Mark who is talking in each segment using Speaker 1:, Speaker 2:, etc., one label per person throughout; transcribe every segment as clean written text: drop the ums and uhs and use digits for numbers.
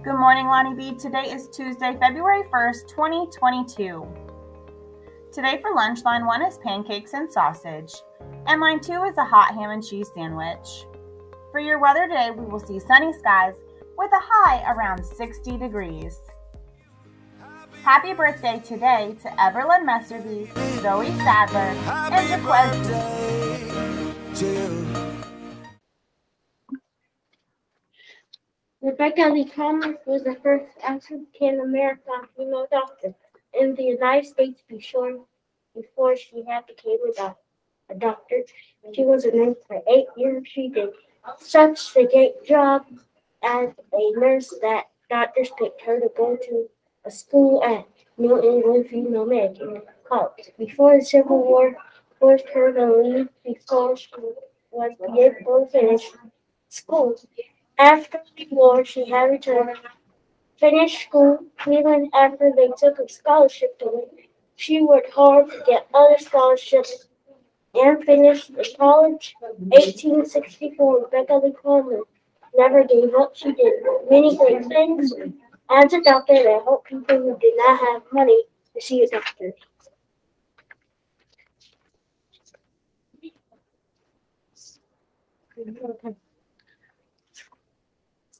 Speaker 1: Good morning, Lonnie B. Today is Tuesday, February 1st, 2022. Today for lunch, line 1 is pancakes and sausage, and line 2 is a hot ham and cheese sandwich. For your weather today, we will see sunny skies with a high around 60 degrees. Happy birthday today to Wlbn Messerby, Zoe Sadler, and Jaquez.
Speaker 2: Rebecca Lee Thomas was the first African-American female doctor in the United States before she had became a doctor. She was a nurse for 8 years. She did such a great job as a nurse that doctors picked her to go to a school at New England Female Medical College. Before the Civil War forced her to leave before she was able to finish school. After the war, she had to finish school. Even after they took a scholarship to her, she worked hard to get other scholarships and finished the college. 1864, Rebecca Lee Coleman never gave up. She did many great things as a doctor that helped people who did not have money to see a doctor.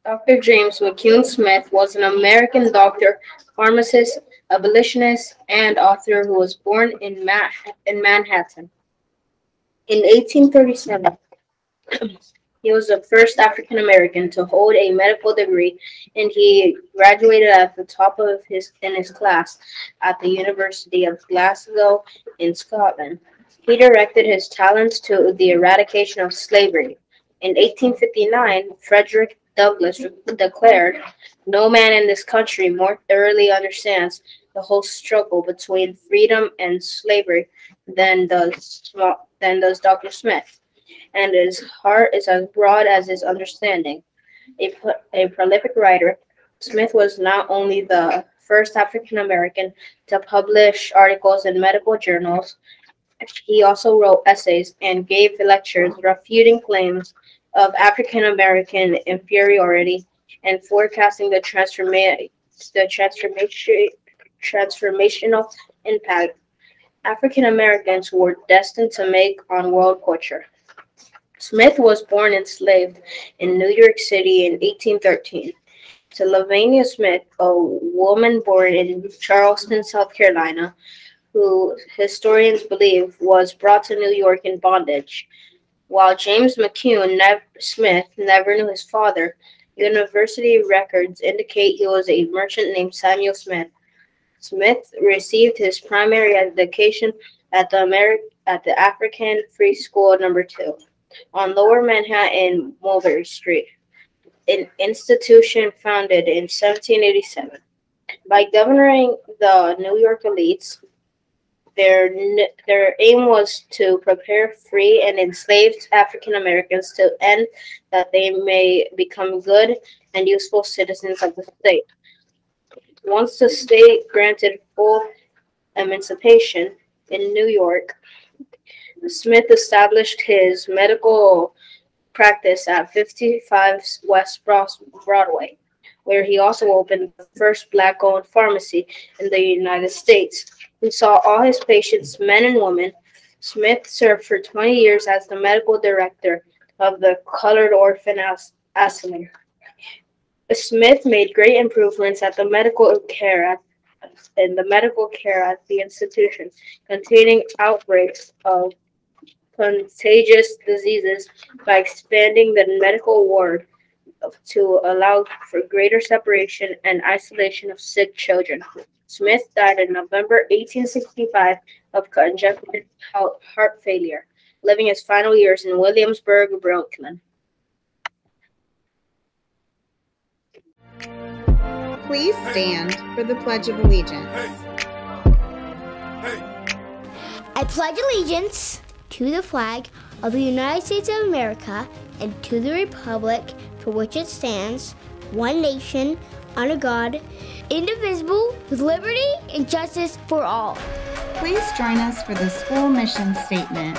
Speaker 3: Dr. James Wlbn Smith was an American doctor, pharmacist, abolitionist, and author who was born in Manhattan. In 1837, he was the first African American to hold a medical degree, and he graduated at the top of his class at the University of Glasgow in Scotland. He directed his talents to the eradication of slavery. In 1859, Frederick Douglass declared, "No man in this country more thoroughly understands the whole struggle between freedom and slavery than does Dr. Smith, and his heart is as broad as his understanding." A prolific writer, Smith was not only the first African American to publish articles in medical journals, he also wrote essays and gave lectures refuting claims of African American inferiority and forecasting the transformational impact African Americans were destined to make on world culture. Smith was born enslaved in New York City in 1813 to Wlbn Smith, a woman born in Charleston, South Carolina, who historians believe was brought to New York in bondage. While James McCune Smith never knew his father, university records indicate he was a merchant named Samuel Smith. Smith received his primary education at the African Free School No. 2 on Lower Manhattan, Mulberry Street, an institution founded in 1787 by governing the New York elites. Their aim was to prepare free and enslaved African Americans to end that they may become good and useful citizens of the state. Once the state granted full emancipation in New York, Smith established his medical practice at 55 West Broadway, where he also opened the first Black-owned pharmacy in the United States. He saw all his patients, men and women. Smith served for 20 years as the medical director of the Colored Orphan Asylum. Smith made great improvements at the medical care at the institution, containing outbreaks of contagious diseases by expanding the medical ward to allow for greater separation and isolation of sick children. Smith died in November 1865 of congestive heart failure, living his final years in Williamsburg, Brooklyn.
Speaker 1: Please stand for the Pledge of Allegiance.
Speaker 4: I pledge allegiance to the flag of the United States of America and to the republic for which it stands, one nation, under God, indivisible, with liberty and justice for all.
Speaker 1: Please join us for the school mission statement.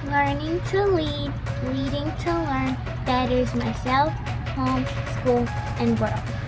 Speaker 5: Learning to lead, leading to learn, betters myself
Speaker 2: home, school, and world.